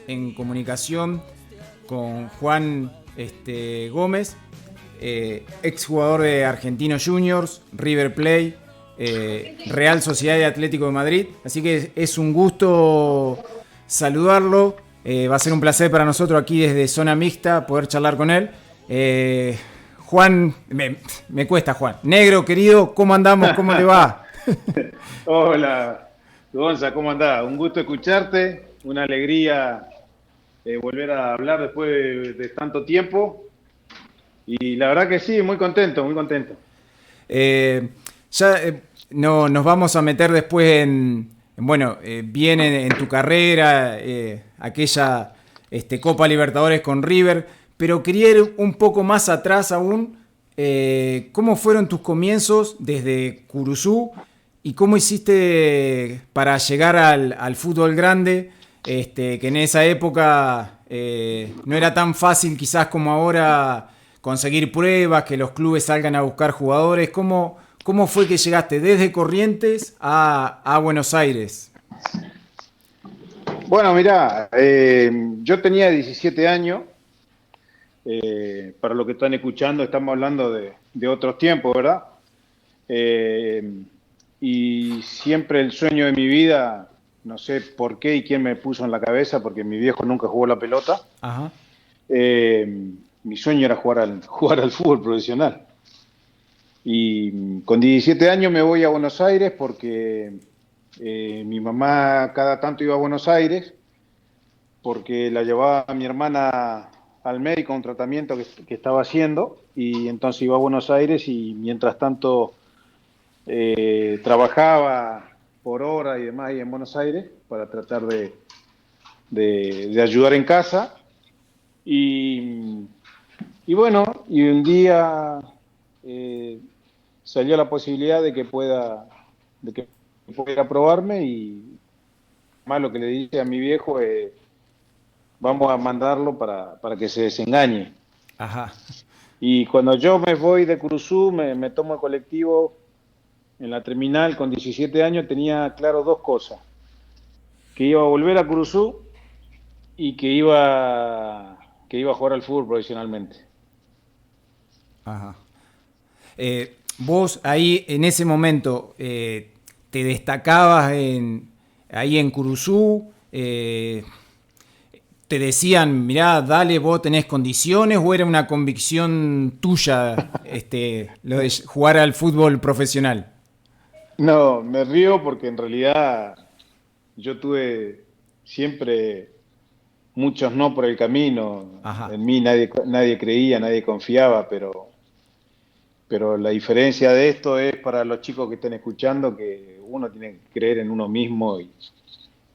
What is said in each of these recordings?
en comunicación con Juan Gómez, exjugador de Argentinos Juniors, River Plate, Real Sociedad de Atlético de Madrid. Así que es un gusto saludarlo. Va a ser un placer para nosotros aquí desde Zona Mixta poder charlar con él. Juan, me cuesta Juan. Negro, querido, ¿cómo andamos? ¿Cómo le va? Hola, Gonza, ¿cómo andás? Un gusto escucharte, una alegría volver a hablar después de tanto tiempo y la verdad que sí, muy contento, muy contento. Eh, ya no, nos vamos a meter después bueno, bien en tu carrera, aquella Copa Libertadores con River, pero quería ir un poco más atrás aún. ¿Cómo fueron tus comienzos desde Curuzú y cómo hiciste para llegar al fútbol grande? Que en esa época no era tan fácil quizás como ahora conseguir pruebas, que los clubes salgan a buscar jugadores. ¿Cómo fue que llegaste desde Corrientes a Buenos Aires? Bueno, mirá, yo tenía 17 años, para lo que están escuchando estamos hablando de otros tiempos, ¿verdad? Eh, y siempre el sueño de mi vida, no sé por qué y quién me puso en la cabeza, porque mi viejo nunca jugó la pelota. Ajá, Mi sueño era jugar al fútbol profesional. Y con 17 años me voy a Buenos Aires porque mi mamá cada tanto iba a Buenos Aires porque la llevaba a mi hermana al médico a un tratamiento que estaba haciendo y entonces iba a Buenos Aires y mientras tanto trabajaba por hora y demás ahí en Buenos Aires para tratar de ayudar en casa. Y, y bueno, y un día eh, salió la posibilidad de que pueda probarme y más lo que le dije a mi viejo es, vamos a mandarlo para que se desengañe. ajá. Y cuando yo me voy de Curuzú, me tomo el colectivo en la terminal con 17 años, tenía claro dos cosas, que iba a volver a Curuzú y que iba a jugar al fútbol profesionalmente. Ajá. Vos ahí en ese momento te destacabas ahí en Curuzú, te decían, mirá, dale, vos tenés condiciones, o era una convicción tuya lo de jugar al fútbol profesional. No, me río porque en realidad yo tuve siempre muchos no por el camino. Ajá, En mí nadie creía, nadie confiaba, pero la diferencia de esto es para los chicos que estén escuchando que uno tiene que creer en uno mismo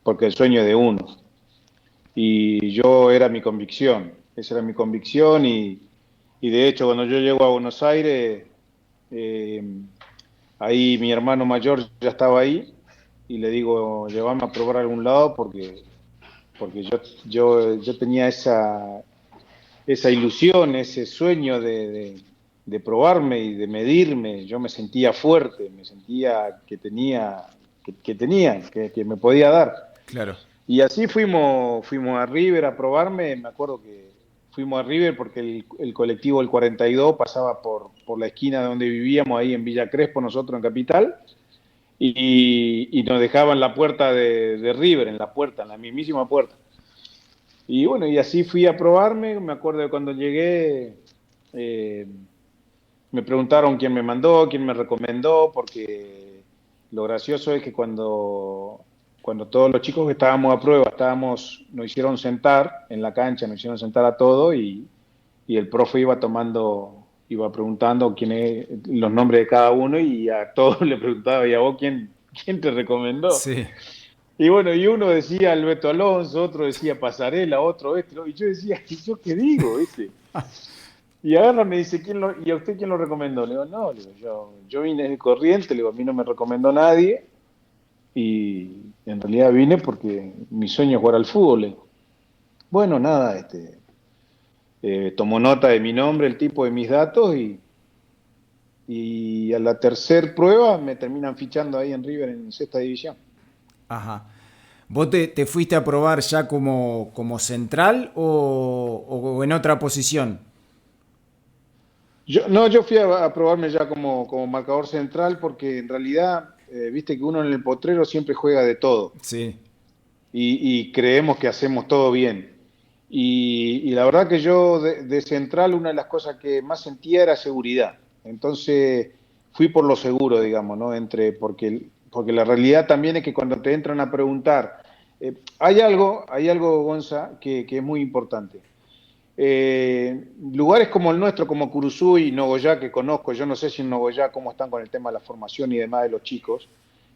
porque el sueño es de uno. Y yo era mi convicción, esa era mi convicción y de hecho cuando yo llego a Buenos Aires, eh, ahí mi hermano mayor ya estaba ahí y le digo, llévame a probar a algún lado porque yo tenía esa ilusión, ese sueño de probarme y de medirme. Yo me sentía fuerte, me sentía que me podía dar. claro. Y así fuimos a River a probarme. Me acuerdo que fuimos a River porque el colectivo el 42 pasaba por la esquina de donde vivíamos, ahí en Villa Crespo, nosotros en Capital, y nos dejaban la puerta de River, en la puerta, en la mismísima puerta. Y bueno, y así fui a probarme. Me acuerdo de cuando llegué, eh, me preguntaron quién me mandó, quién me recomendó, porque lo gracioso es que cuando todos los chicos que estábamos a prueba, nos hicieron sentar en la cancha, nos hicieron sentar a todos y el profe iba preguntando los nombres de cada uno y a todos le preguntaba, ¿y a vos quién te recomendó? Sí. Y bueno, y uno decía Alberto Alonso, otro decía Pasarela, otro ¿no? Y yo decía, ¿y yo qué digo, viste? Y agarra me dice, ¿y a usted quién lo recomendó? Le digo, no, le digo, yo vine de Corriente, le digo, a mí no me recomendó nadie, y en realidad vine porque mi sueño es jugar al fútbol. Le digo. Bueno, nada, tomó nota de mi nombre, el tipo de mis datos, y a la tercer prueba me terminan fichando ahí en River en sexta división. Ajá. ¿Vos te fuiste a probar ya como central o en otra posición? Yo fui a probarme ya como marcador central porque en realidad, viste que uno en el potrero siempre juega de todo Sí, y creemos que hacemos todo bien. Y la verdad que yo de central una de las cosas que más sentía era seguridad. Entonces fui por lo seguro, digamos, ¿no? Porque la realidad también es que cuando te entran a preguntar, hay algo, Gonza, que es muy importante. Lugares como el nuestro, como Curuzú y Nogoyá, que conozco, yo no sé si en Nogoyá cómo están con el tema de la formación y demás de los chicos,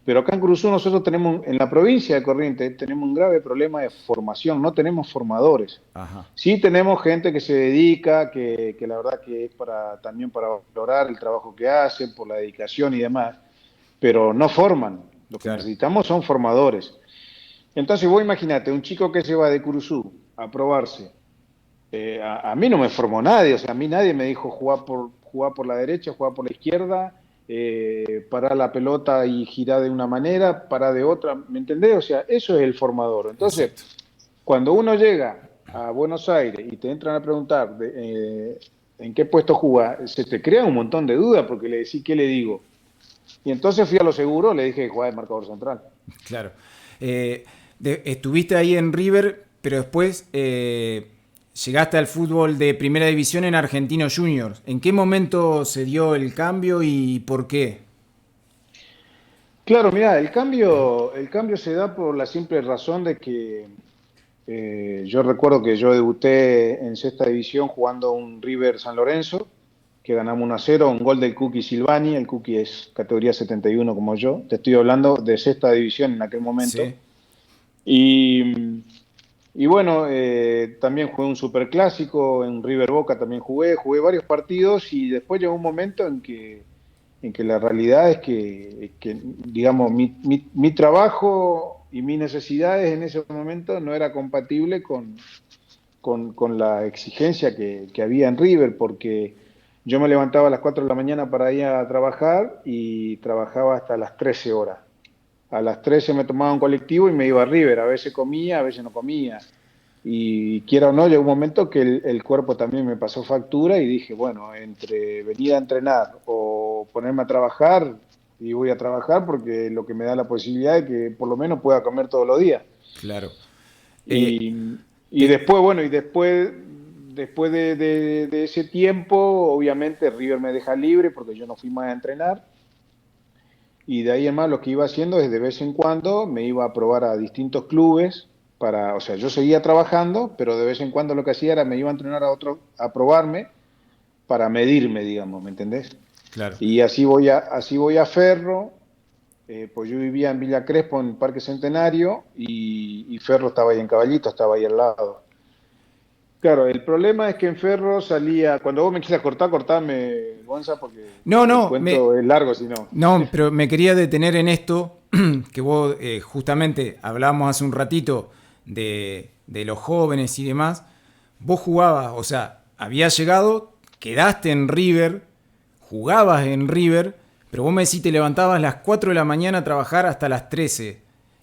pero acá en Curuzú nosotros tenemos, en la provincia de Corrientes, tenemos un grave problema de formación, no tenemos formadores. ajá, Sí tenemos gente que se dedica, que la verdad que es también para valorar el trabajo que hacen, por la dedicación y demás, pero no forman. Lo que claro. necesitamos son formadores. Entonces vos imaginate, un chico que se va de Curuzú a probarse a mí no me formó nadie, o sea, a mí nadie me dijo jugar por la derecha, jugar por la izquierda, parar la pelota y girar de una manera, parar de otra, ¿me entendés? O sea, eso es el formador. Entonces, Exacto. cuando uno llega a Buenos Aires y te entran a preguntar en qué puesto juega, se te crea un montón de dudas porque le decís, ¿qué le digo? Y entonces fui a lo seguro, le dije que jugaba de marcador central. Claro. Eh, Estuviste ahí en River, pero después llegaste al fútbol de primera división en Argentinos Juniors. ¿En qué momento se dio el cambio y por qué? Claro, mira, el cambio se da por la simple razón de que yo recuerdo que yo debuté en sexta división jugando un River San Lorenzo, que ganamos 1-0, un gol del Cookie Silvani, el Cookie es categoría 71 como yo, te estoy hablando de sexta división en aquel momento. Sí, Y, y bueno, también jugué un superclásico, en River Boca también jugué varios partidos y después llegó un momento en que la realidad es que, digamos, mi trabajo y mis necesidades en ese momento no era compatible con la exigencia que había en River, porque yo me levantaba a las 4 de la mañana para ir a trabajar y trabajaba hasta las 13 horas. A las 13 me tomaba un colectivo y me iba a River, a veces comía, a veces no comía. Y quiera o no, llegó un momento que el cuerpo también me pasó factura y dije, bueno, entre venir a entrenar o ponerme a trabajar, y voy a trabajar porque lo que me da la posibilidad de que por lo menos pueda comer todos los días. claro. Eh, Y te- después, bueno, después de ese tiempo, obviamente River me deja libre porque yo no fui más a entrenar. Y de ahí en más lo que iba haciendo es de vez en cuando me iba a probar a distintos clubes o sea, yo seguía trabajando, pero de vez en cuando lo que hacía era me iba a entrenar a otro, a probarme para medirme, digamos, ¿me entendés? claro. Y así voy a Ferro, pues yo vivía en Villa Crespo, en Parque Centenario, y Ferro estaba ahí en Caballito, estaba ahí al lado. Claro, el problema es que en Ferro salía, cuando vos me quieras cortar, cortame, Gonza, porque No, el no, cuento es largo, si no. no, pero me quería detener en esto que vos justamente hablábamos hace un ratito de los jóvenes y demás. Vos jugabas, o sea, habías llegado, quedaste en River, jugabas en River, pero vos me decís te levantabas a las 4 de la mañana a trabajar hasta las 13.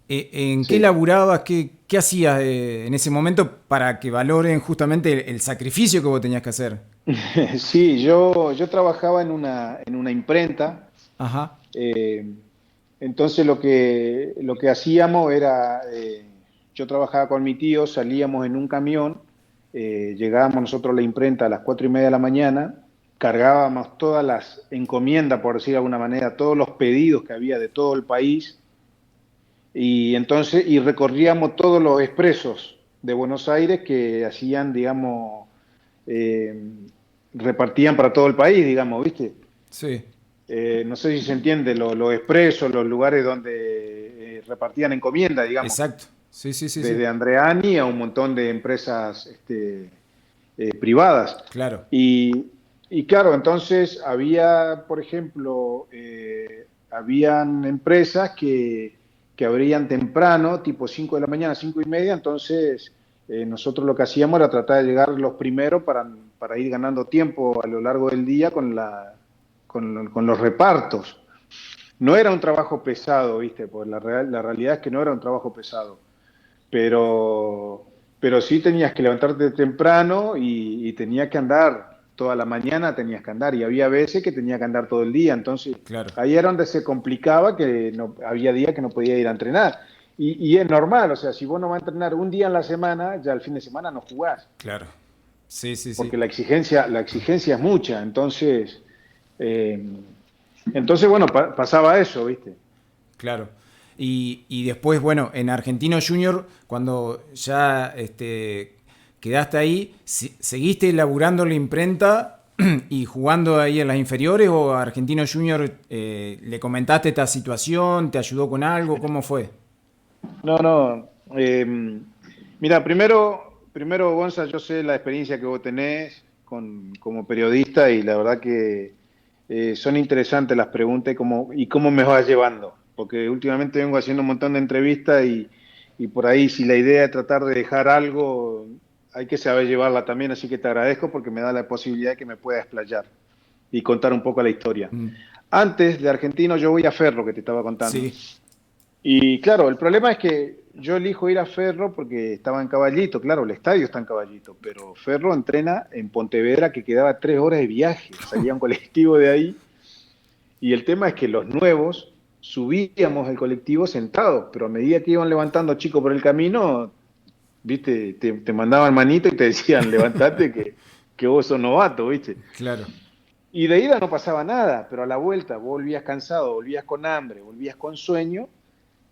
¿En qué Sí. laburabas? ¿Qué hacías en ese momento para que valoren justamente el sacrificio que vos tenías que hacer? Sí, yo trabajaba en una imprenta. Ajá, eh, entonces lo que hacíamos era, yo trabajaba con mi tío, salíamos en un camión, llegábamos nosotros a la imprenta a las 4:30 de la mañana, cargábamos todas las encomiendas, por decir de alguna manera, todos los pedidos que había de todo el país, y recorríamos todos los expresos de Buenos Aires que hacían, digamos, eh, repartían para todo el país, digamos, ¿viste? sí, No sé si se entiende, los expresos, los lugares donde repartían encomienda, digamos, exacto. Sí, sí, sí, sí. desde Andreani a un montón de empresas privadas. Claro, Y claro, entonces había, por ejemplo, habían empresas que abrían temprano, tipo 5 de la mañana, 5:30, entonces nosotros lo que hacíamos era tratar de llegar los primeros para ir ganando tiempo a lo largo del día con los repartos. No era un trabajo pesado, ¿viste? Pues la realidad es que no era un trabajo pesado. pero, pero sí tenías que levantarte temprano y tenías que andar toda la mañana, tenías que andar, y había veces que tenía que andar todo el día, entonces Claro, ahí era donde se complicaba que no, había días que no podía ir a entrenar. Y es normal, o sea, si vos no vas a entrenar un día en la semana, ya el fin de semana no jugás, claro. Sí, sí, sí. porque la exigencia es mucha, eh, entonces bueno, pasaba eso, ¿viste? Claro. Y después, bueno, en Argentino Junior, cuando ya quedaste ahí, ¿seguiste laburando en la imprenta y jugando ahí en las inferiores o a Argentino Junior le comentaste esta situación, te ayudó con algo? ¿Cómo fue? No, no. Mira, primero, Gonza, yo sé la experiencia que vos tenés como periodista y la verdad que son interesantes las preguntas y cómo me vas llevando. Porque últimamente vengo haciendo un montón de entrevistas y por ahí si la idea es tratar de dejar algo, hay que saber llevarla también, así que te agradezco porque me da la posibilidad de que me pueda explayar y contar un poco la historia. Mm, Antes de Argentino yo voy a Ferro, que te estaba contando. sí, Y claro, el problema es que yo elijo ir a Ferro porque estaba en Caballito, claro, el estadio está en Caballito, pero Ferro entrena en Pontevedra, que quedaba 3 horas de viaje, salía un colectivo de ahí, y el tema es que los nuevos subíamos el colectivo sentados, pero a medida que iban levantando chicos por el camino, viste, te mandaban manito y te decían, levantate que vos sos novato, viste. claro. Y de ida no pasaba nada, pero a la vuelta volvías cansado, volvías con hambre, volvías con sueño.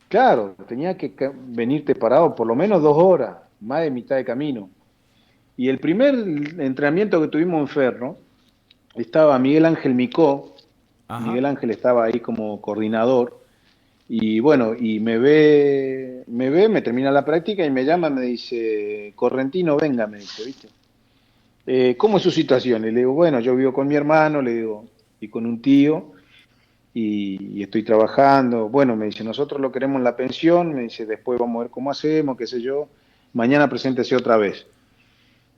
Claro, tenía que venirte parado por lo menos 2 horas, más de mitad de camino. Y el primer entrenamiento que tuvimos en Ferro, estaba Miguel Ángel Micó, Ajá. Miguel Ángel estaba ahí como coordinador, y bueno, y me termina la práctica y me llama, me dice, Correntino, venga, me dice, ¿viste? ¿Cómo es su situación? Y le digo, bueno, yo vivo con mi hermano, le digo, y con un tío, y estoy trabajando. Bueno, me dice, nosotros lo queremos en la pensión, me dice, después vamos a ver cómo hacemos, qué sé yo. Mañana preséntese otra vez.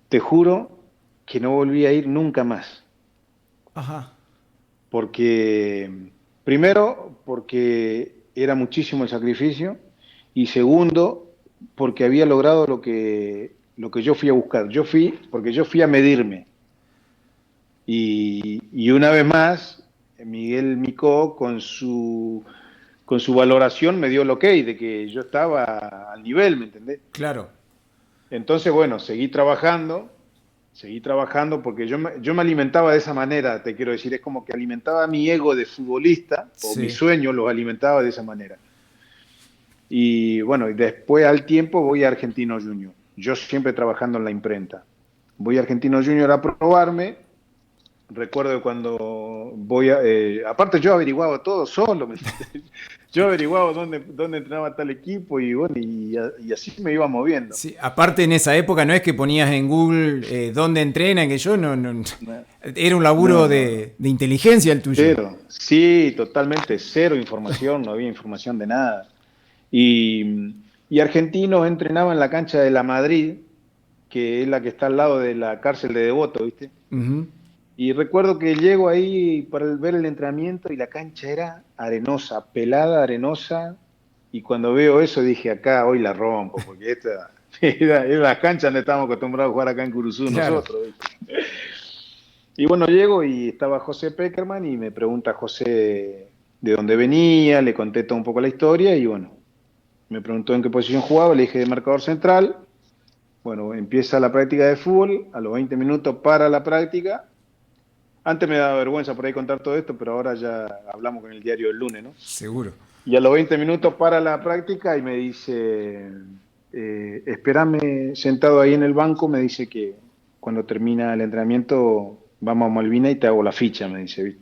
Te juro que no volví a ir nunca más, Ajá. porque, primero, porque era muchísimo el sacrificio, y segundo, porque había logrado lo que yo fui a buscar. Porque yo fui a medirme. Y una vez más, Miguel Micó, con su valoración, me dio el ok de que yo estaba al nivel, ¿me entendés? Claro. Entonces, bueno, seguí trabajando porque yo me alimentaba de esa manera, te quiero decir, es como que alimentaba mi ego de futbolista, o mi Sí. sueño los alimentaba de esa manera. Y bueno, y después al tiempo voy a Argentino Junior, yo siempre trabajando en la imprenta. Voy a Argentino Junior a probarme. Recuerdo cuando aparte yo averiguaba todo solo, ¿me entiendes? Yo averiguaba dónde entrenaba tal equipo y bueno, y así me iba moviendo. Sí, aparte en esa época no es que ponías en Google dónde entrenan, que yo no. No, Era un laburo no, no. de inteligencia el tuyo. Cero. Sí, totalmente cero información, no había información de nada. Y, y Argentinos entrenaba en la cancha de la Madrid, que es la que está al lado de la cárcel de Devoto, ¿viste? Ujú. Y recuerdo que llego ahí para ver el entrenamiento y la cancha era arenosa, pelada, arenosa. Y cuando veo eso dije, acá hoy la rompo, porque esta era la cancha donde estábamos acostumbrados a jugar acá en Curuzú Claro. nosotros, ¿viste? Y bueno, llego y estaba José Peckerman y me pregunta José de dónde venía, le conté toda un poco la historia y bueno, me preguntó en qué posición jugaba, le dije de marcador central. Bueno, empieza la práctica de fútbol, a los 20 minutos para la práctica. Antes me daba vergüenza por ahí contar todo esto, pero ahora ya hablamos con el diario del lunes, ¿no? Seguro. Y a los 20 minutos para la práctica y me dice, espérame sentado ahí en el banco, me dice que cuando termina el entrenamiento vamos a Malvina y te hago la ficha, me dice, ¿viste?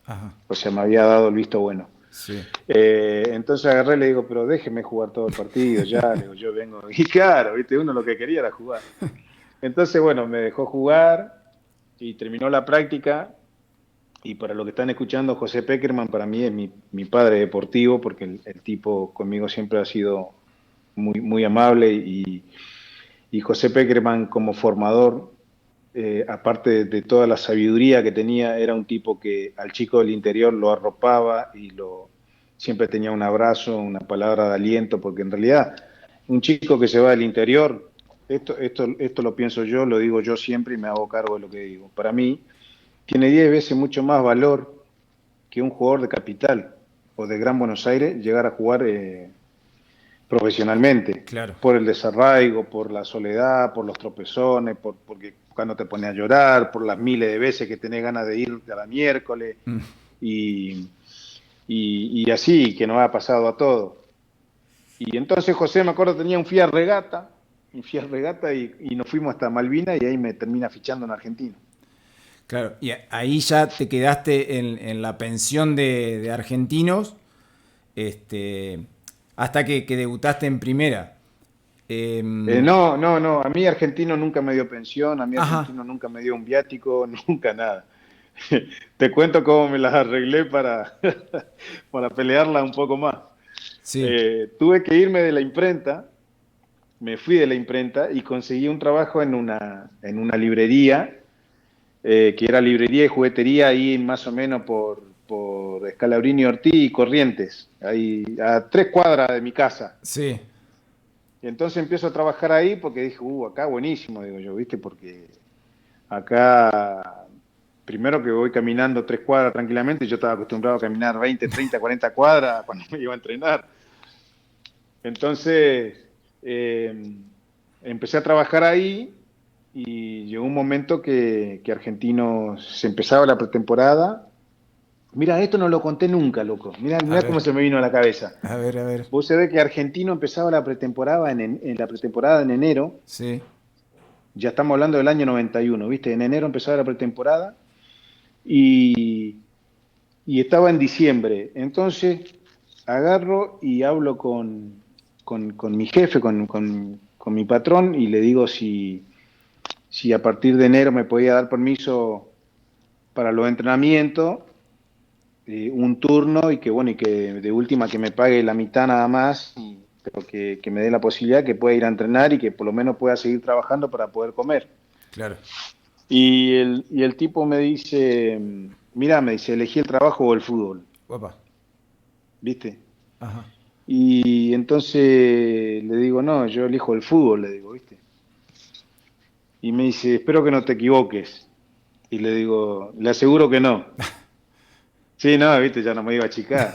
Ajá. O sea, me había dado el visto bueno. Sí. Entonces agarré y le digo, pero déjeme jugar todo el partido, ya, le digo, yo vengo. Y claro, ¿viste? Uno lo que quería era jugar. Entonces, bueno, me dejó jugar y terminó la práctica. Y para los que están escuchando, José Peckerman para mí es mi padre deportivo, porque el tipo conmigo siempre ha sido muy, muy amable y José Peckerman como formador, aparte de toda la sabiduría que tenía, era un tipo que al chico del interior lo arropaba y siempre tenía un abrazo, una palabra de aliento, porque en realidad un chico que se va del interior, esto lo pienso yo, lo digo yo siempre y me hago cargo de lo que digo. Para mí, tiene 10 veces mucho más valor que un jugador de Capital o de Gran Buenos Aires llegar a jugar profesionalmente, Claro. por el desarraigo, por la soledad, por los tropezones, porque cuando te pones a llorar, por las miles de veces que tenés ganas de ir a la miércoles, Mm. y, y así, que nos ha pasado a todos. Y entonces José, me acuerdo, tenía un Fiat Regata y nos fuimos hasta Malvinas y ahí me termina fichando en Argentina. Claro, y ahí ya te quedaste en la pensión de argentinos, hasta que debutaste en primera. Em, No, a mí Argentino nunca me dio pensión, a mí ajá, Argentino nunca me dio un viático, nunca nada. Te cuento cómo me las arreglé para, para pelearla un poco más. sí, Tuve que irme de la imprenta, me fui de la imprenta y conseguí un trabajo en una librería, que era librería y juguetería ahí más o menos por Scalabrini Ortiz y Corrientes, ahí a 3 cuadras de mi casa. sí, Y entonces empiezo a trabajar ahí porque dije, acá buenísimo, digo yo, ¿viste? Porque acá, primero que voy caminando 3 cuadras tranquilamente, yo estaba acostumbrado a caminar 20, 30, 40 cuadras cuando me iba a entrenar. Entonces, eh, empecé a trabajar ahí y llegó un momento que Argentinos se empezaba la pretemporada. Mira, esto no lo conté nunca, loco. Mira, a mira ver, cómo se me vino a la cabeza. a ver, a ver, Vos sabés que Argentino empezaba la pretemporada en la pretemporada en enero. sí, Ya estamos hablando del año 91, ¿viste? En enero empezaba la pretemporada y, y estaba en diciembre. Entonces agarro y hablo con mi jefe, con mi patrón, y le digo si a partir de enero me podía dar permiso para los entrenamientos, un turno y que bueno, y que de última que me pague la mitad nada más, pero que me dé la posibilidad que pueda ir a entrenar y que por lo menos pueda seguir trabajando para poder comer. claro, Y el tipo me dice, mira, me dice, elegí el trabajo o el fútbol, guapa, ¿viste? ajá, Y entonces le digo, no, yo elijo el fútbol, le digo, ¿viste? Y me dice, espero que no te equivoques. Y le digo, le aseguro que no. Sí, no, ¿viste? Ya no me iba a achicar.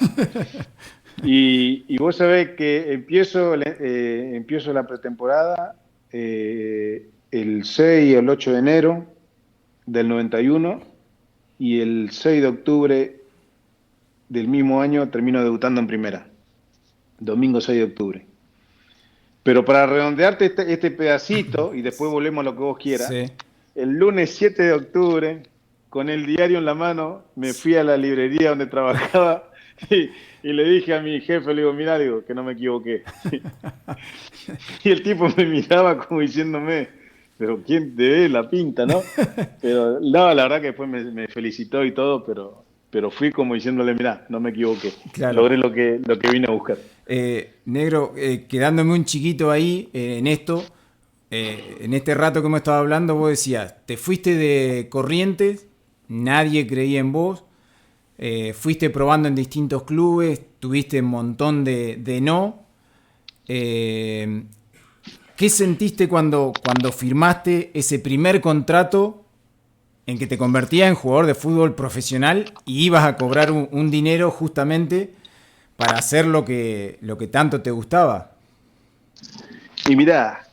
Y vos sabés que empiezo la pretemporada el 6 o el 8 de enero del 91 y el 6 de octubre del mismo año termino debutando en primera, domingo 6 de octubre. Pero para redondearte este pedacito, y después volvemos a lo que vos quieras, sí, el lunes 7 de octubre, con el diario en la mano, me fui a la librería donde trabajaba y le dije a mi jefe, le digo, mira, digo, que no me equivoqué. Y el tipo me miraba como diciéndome, pero ¿quién te ve la pinta, no? Pero no, la verdad que después me felicitó y todo, pero fui como diciéndole, mira, no me equivoqué, claro. logré lo que vine a buscar. Negro, quedándome un chiquito ahí en esto, en este rato que hemos estado hablando, vos decías, te fuiste de Corrientes, nadie creía en vos, fuiste probando en distintos clubes, tuviste un montón de no. Eh, ¿Qué sentiste cuando firmaste ese primer contrato en que te convertías en jugador de fútbol profesional y ibas a cobrar un dinero justamente para hacer lo que tanto te gustaba? Y mirá,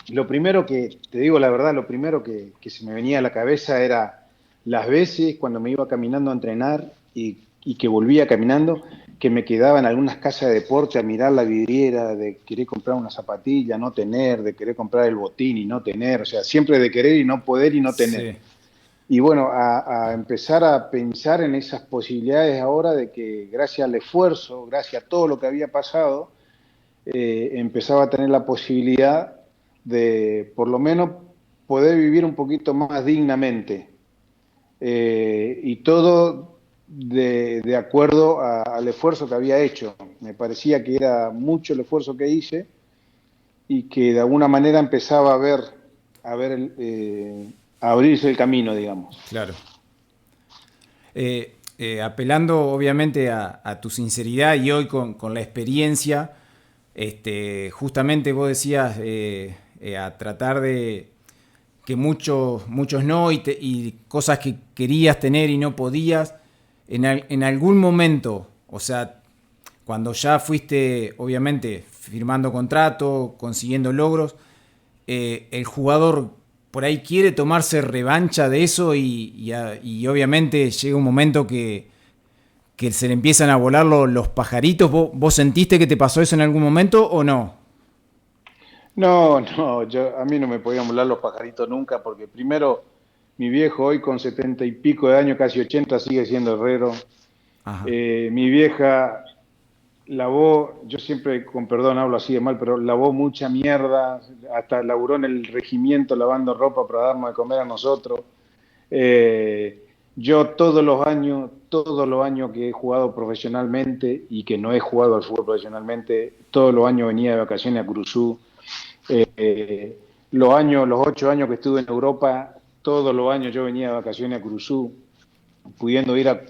lo primero que, te digo la verdad, lo primero que se me venía a la cabeza era las veces cuando me iba caminando a entrenar y que volvía caminando, que me quedaba en algunas casas de deporte a mirar la vidriera, de querer comprar una zapatilla, no tener, de querer comprar el botín y no tener, o sea, siempre de querer y no poder y no tener. Sí, Y bueno, a empezar a pensar en esas posibilidades ahora de que gracias al esfuerzo, gracias a todo lo que había pasado, empezaba a tener la posibilidad de por lo menos poder vivir un poquito más dignamente. Y todo de acuerdo al esfuerzo que había hecho. Me parecía que era mucho el esfuerzo que hice y que de alguna manera empezaba a abrirse el camino, digamos. claro. Apelando obviamente a tu sinceridad y hoy con la experiencia, justamente vos decías a tratar de que muchos no y cosas que querías tener y no podías, en algún momento, o sea, cuando ya fuiste, obviamente, firmando contrato, consiguiendo logros, el jugador por ahí quiere tomarse revancha de eso y obviamente llega un momento que se le empiezan a volar los pajaritos. ¿Vos sentiste que te pasó eso en algún momento o no? No, no, a mí no me podían volar los pajaritos nunca, porque primero, mi viejo hoy con 70 y pico de años, casi 80, sigue siendo herrero. Ajá, Mi vieja lavó, yo siempre con perdón hablo así de mal, pero lavó mucha mierda, hasta laburó en el regimiento lavando ropa para darnos de comer a nosotros. Yo todos los años que he jugado profesionalmente y que no he jugado al fútbol profesionalmente, todos los años venía de vacaciones a Cruzú. Los 8 años que estuve en Europa, todos los años yo venía de vacaciones a Cruzú, pudiendo ir a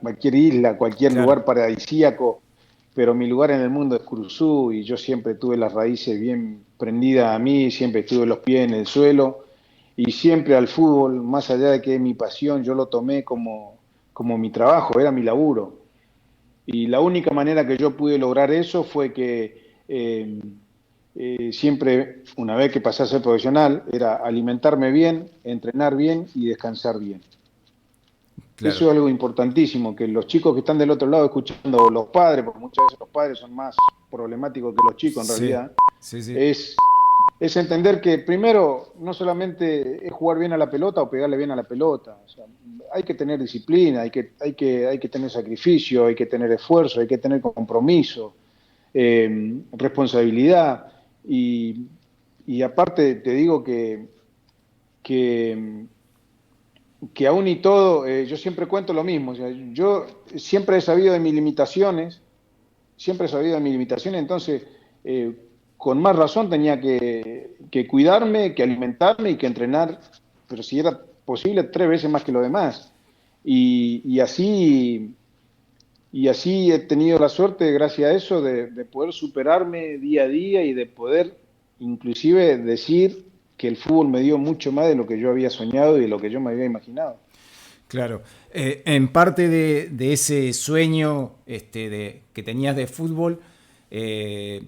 cualquier isla, a cualquier claro, lugar paradisíaco, pero mi lugar en el mundo es Cruzú y yo siempre tuve las raíces bien prendidas a mí, siempre estuve los pies en el suelo y siempre al fútbol, más allá de que es mi pasión, yo lo tomé como mi trabajo, era mi laburo. Y la única manera que yo pude lograr eso fue que siempre, una vez que pasé a ser profesional, era alimentarme bien, entrenar bien y descansar bien. claro. Eso es algo importantísimo, que los chicos que están del otro lado escuchando, o los padres, porque muchas veces los padres son más problemáticos que los chicos en Sí, realidad, sí, sí. es, es entender que primero no solamente es jugar bien a la pelota o pegarle bien a la pelota, o sea, hay que tener disciplina, hay que tener sacrificio, hay que tener esfuerzo, hay que tener compromiso, responsabilidad y, y aparte te digo que que aún y todo, yo siempre cuento lo mismo, o sea, yo siempre he sabido de mis limitaciones, siempre he sabido de mis limitaciones, entonces con más razón tenía que cuidarme, que alimentarme y que entrenar, pero si era posible 3 veces más que lo demás. Y, y así, y así he tenido la suerte, gracias a eso, de poder superarme día a día y de poder inclusive decir que el fútbol me dio mucho más de lo que yo había soñado y de lo que yo me había imaginado. Claro. En parte de ese sueño que tenías de fútbol, eh,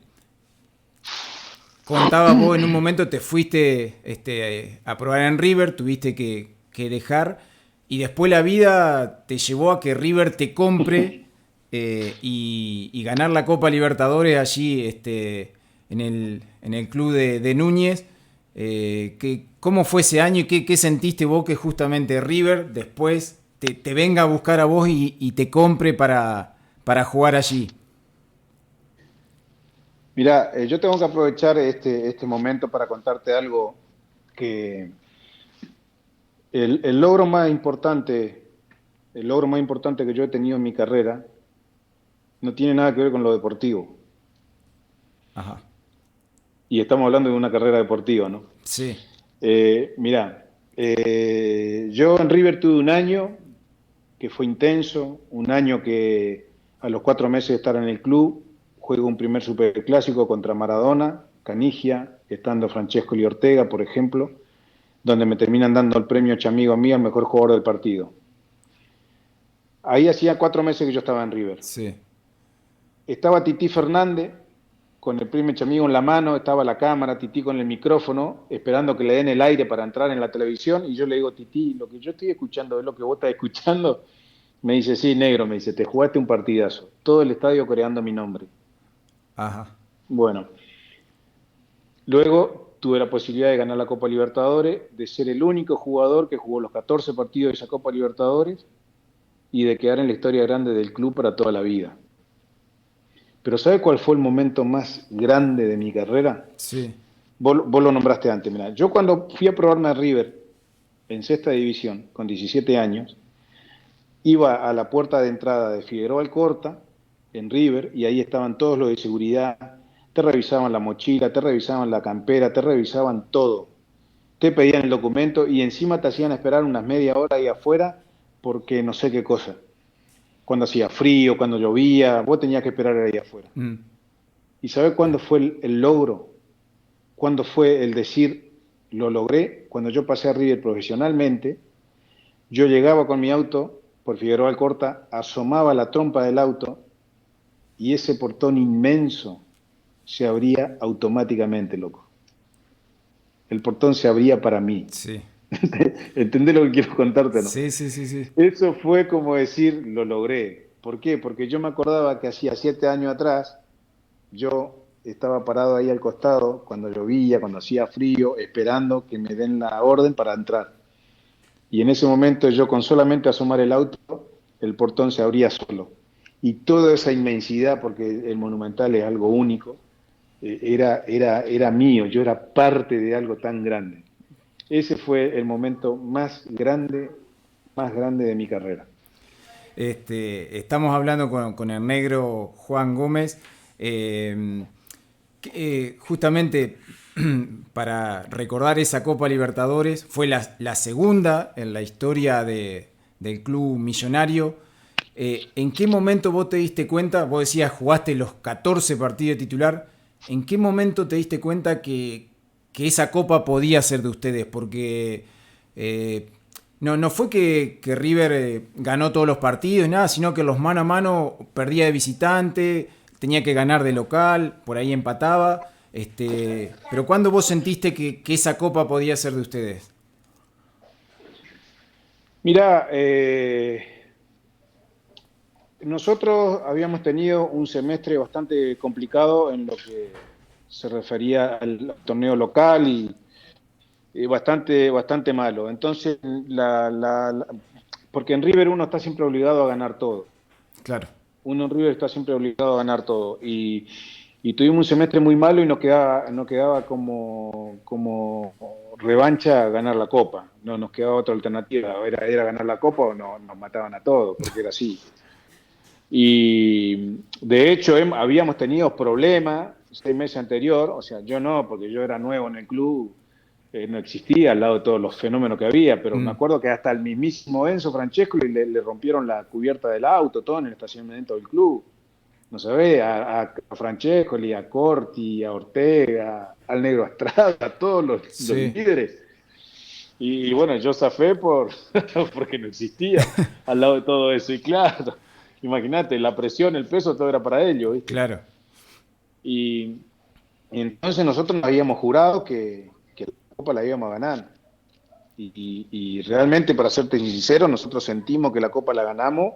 contabas vos en un momento, te fuiste a probar en River, tuviste que dejar, y después la vida te llevó a que River te compre y ganar la Copa Libertadores allí en el club de Núñez. ¿Cómo fue ese año y qué sentiste vos que justamente River después te venga a buscar a vos y te compre para jugar allí? Mira, yo tengo que aprovechar este momento para contarte algo que el logro más importante, el logro más importante que yo he tenido en mi carrera no tiene nada que ver con lo deportivo. Ajá. Y estamos hablando de una carrera deportiva, ¿no? Sí. Mira, yo en River tuve un año que fue intenso, un año que a los 4 meses de estar en el club, juego un primer superclásico contra Maradona, Canigia, estando Francesco Ortega, por ejemplo, donde me terminan dando el premio Chamigo a mí al mejor jugador del partido. Ahí hacía 4 meses que yo estaba en River. Sí. Estaba Tití Fernández con el premio Chamigo en la mano, estaba la cámara, Tití con el micrófono, esperando que le den el aire para entrar en la televisión, y yo le digo, Tití, lo que yo estoy escuchando es lo que vos estás escuchando. Me dice, sí, negro, me dice, te jugaste un partidazo. Todo el estadio coreando mi nombre. Ajá. Bueno, luego tuve la posibilidad de ganar la Copa Libertadores, de ser el único jugador que jugó los 14 partidos de esa Copa Libertadores y de quedar en la historia grande del club para toda la vida. Pero ¿sabe cuál fue el momento más grande de mi carrera? Sí. Vos lo nombraste antes, mira. Yo cuando fui a probarme a River en sexta división, con 17 años, iba a la puerta de entrada de Figueroa Alcorta, en River, y ahí estaban todos los de seguridad, te revisaban la mochila, te revisaban la campera, te revisaban todo. Te pedían el documento y encima te hacían esperar unas media hora ahí afuera porque no sé qué cosa. Cuando hacía frío, cuando llovía, vos tenías que esperar ahí afuera. Mm. ¿Y sabe cuándo fue el logro? ¿Cuándo fue el decir, lo logré? Cuando yo pasé a River profesionalmente, yo llegaba con mi auto por Figueroa Alcorta, asomaba la trompa del auto y ese portón inmenso se abría automáticamente, loco. El portón se abría para mí. Sí, ¿Entendés lo que quiero contarte, no? sí, sí, sí, sí. Eso fue como decir, lo logré. ¿Por qué? Porque yo me acordaba que hacía 7 años atrás yo estaba parado ahí al costado cuando llovía, cuando hacía frío, esperando que me den la orden para entrar. Y en ese momento yo con solamente asomar el auto, el portón se abría solo. Y toda esa inmensidad, porque el Monumental es algo único, era mío, yo era parte de algo tan grande. Ese fue el momento más grande de mi carrera. Estamos hablando con el negro Juan Gómez. Justamente para recordar esa Copa Libertadores, fue la segunda en la historia del club millonario. ¿En qué momento vos te diste cuenta? Vos decías, jugaste los 14 partidos de titular. ¿En qué momento te diste cuenta que esa copa podía ser de ustedes? Porque no fue que River ganó todos los partidos, nada, sino que los mano a mano perdía de visitante, tenía que ganar de local, por ahí empataba. Pero ¿cuándo vos sentiste que esa copa podía ser de ustedes? Mira, nosotros habíamos tenido un semestre bastante complicado en lo que se refería al torneo local y bastante malo. Entonces, porque en River uno está siempre obligado a ganar todo. Claro. Uno en River está siempre obligado a ganar todo. Y tuvimos un semestre muy malo y nos quedaba como revancha ganar la Copa. No nos quedaba otra alternativa. Era ganar la Copa o no, nos mataban a todos, porque era así. Y de hecho habíamos tenido problemas 6 meses anterior, o sea, yo no, porque yo era nuevo en el club, no existía al lado de todos los fenómenos que había, pero me Mm, acuerdo que hasta el mismísimo Enzo Francesco le rompieron la cubierta del auto, todo en el estacionamiento del club. No se ve, a Francescoli, a Corti, a Ortega, al Negro Estrada, a todos los sí, líderes. Y bueno, yo zafé porque no existía al lado de todo eso. Y claro, imagínate, la presión, el peso, todo era para ellos, ¿viste? claro. Y, y entonces nosotros nos habíamos jurado que la Copa la íbamos a ganar. Y realmente, para serte sincero, nosotros sentimos que la Copa la ganamos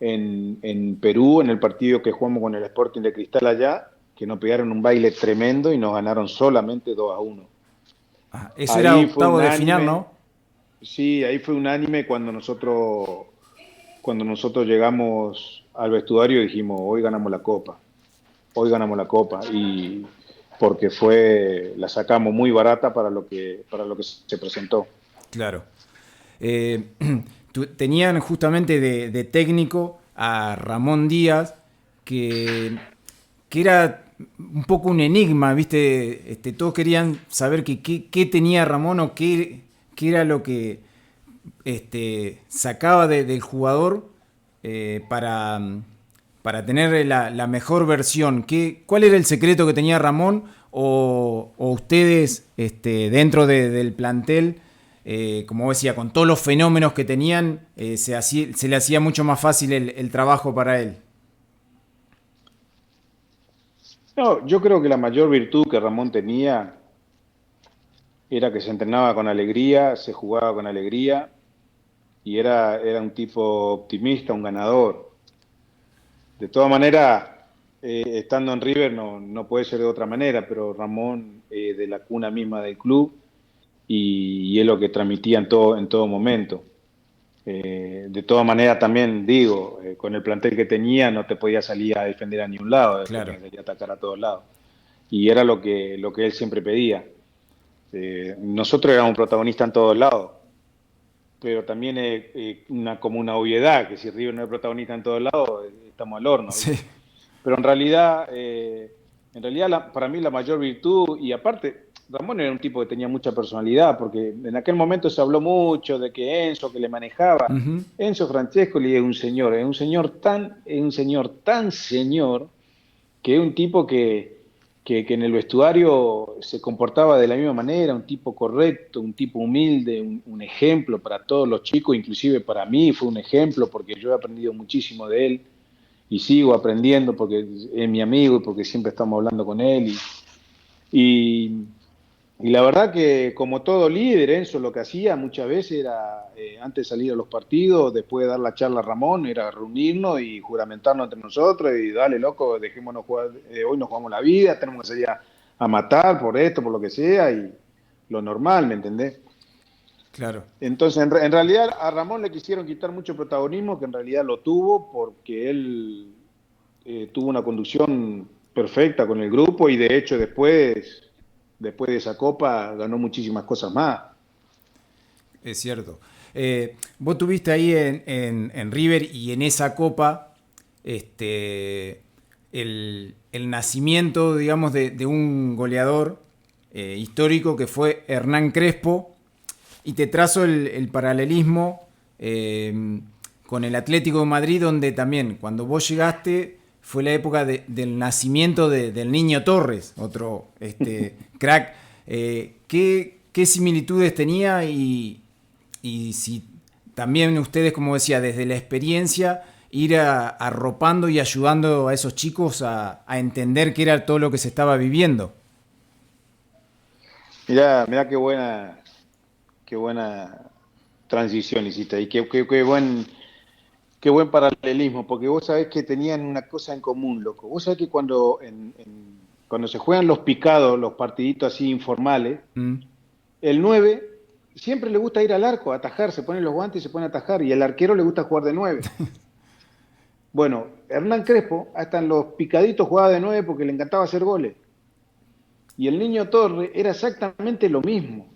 en Perú, en el partido que jugamos con el Sporting de Cristal allá, que nos pegaron un baile tremendo y nos ganaron solamente 2-1. Ah, eso era Ahí fue octavo de final, unánime, ¿no? sí, ahí fue unánime cuando nosotros llegamos al vestuario y dijimos, hoy ganamos la Copa, hoy ganamos la Copa. Y porque la sacamos muy barata para lo que se presentó. Claro. Eh, Tenían justamente de técnico a Ramón Díaz, que, que era un poco un enigma, ¿viste? Todos querían saber qué tenía Ramón o qué era lo que sacaba del jugador para tener la mejor versión. ¿Cuál era el secreto que tenía Ramón o ustedes dentro del plantel? Como decía, con todos los fenómenos que tenían, se le hacía mucho más fácil el trabajo para él. No, yo creo que la mayor virtud que Ramón tenía era que se entrenaba con alegría, se jugaba con alegría y era un tipo optimista, un ganador. De todas maneras, estando en River no puede ser de otra manera, pero Ramón de la cuna misma del club y es lo que transmitía en todo momento. De todas maneras, también digo, con el plantel que tenía no te podía salir a defender a ningún lado, después Claro. tenías que salir a atacar a todos lados. Y era lo que él siempre pedía. Nosotros éramos protagonistas en todos lados, pero también como una obviedad, que si River no es protagonista en todos lados, estamos al horno, Sí, ¿viste? Pero en realidad para mí la mayor virtud, y aparte, Ramón era un tipo que tenía mucha personalidad, porque en aquel momento se habló mucho de que Enzo, que le manejaba. ujú, Enzo Francescoli es un señor tan señor, que es un tipo que en el vestuario se comportaba de la misma manera, un tipo correcto, un tipo humilde, un ejemplo para todos los chicos, inclusive para mí fue un ejemplo porque yo he aprendido muchísimo de él y sigo aprendiendo porque es mi amigo y porque siempre estamos hablando con él. Y, y la verdad que como todo líder, Enzo lo que hacía muchas veces era, antes de salir a los partidos, después de dar la charla a Ramón, era reunirnos y juramentarnos entre nosotros y dale, loco, dejémonos jugar, hoy nos jugamos la vida, tenemos que salir a matar por esto, por lo que sea, y lo normal, ¿me entendés? Claro. Entonces, en realidad a Ramón le quisieron quitar mucho protagonismo, que en realidad lo tuvo, porque él tuvo una conducción perfecta con el grupo y de hecho después de esa copa ganó muchísimas cosas más. Es cierto. Vos tuviste ahí en River y en esa copa el nacimiento, digamos, de un goleador histórico que fue Hernán Crespo. Y te trazo el paralelismo con el Atlético de Madrid, donde también cuando vos llegaste fue la época del nacimiento del Niño Torres, otro crack. ¿Qué similitudes tenía y si también ustedes, como decía, desde la experiencia, ir arropando y ayudando a esos chicos a entender qué era todo lo que se estaba viviendo? Mirá qué buena transición hiciste ahí, qué buen paralelismo, porque vos sabés que tenían una cosa en común, loco. Vos sabés que cuando se juegan los picados, los partiditos así informales, Mm. el 9 siempre le gusta ir al arco, a atajar, se pone los guantes y se pone a atajar, y el arquero le gusta jugar de 9. Bueno, Hernán Crespo, hasta en los picaditos jugaba de 9 porque le encantaba hacer goles. Y el Niño Torre era exactamente lo mismo,